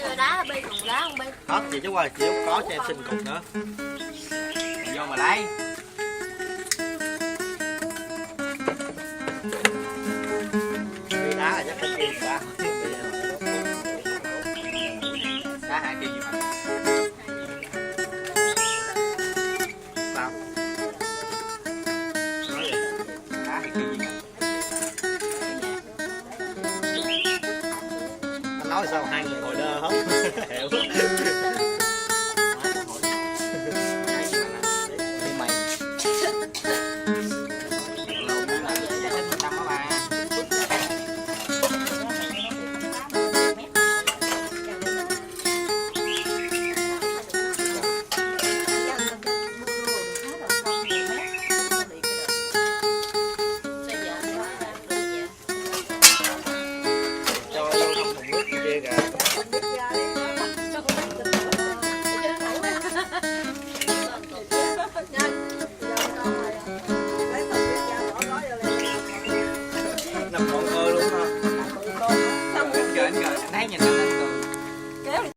Rồi đá bi còn đá không bi? Hết vậy chứ qua chị không có cho em xin cục nữa. Vô mà lấy. Đi đá là chắc phải kia đá. Đá 2 kg gì mà. Sao? Nói vậy. Đá 2 kg gì mà. Anh nói sao 2 người ngồi đơ không? Hiểu.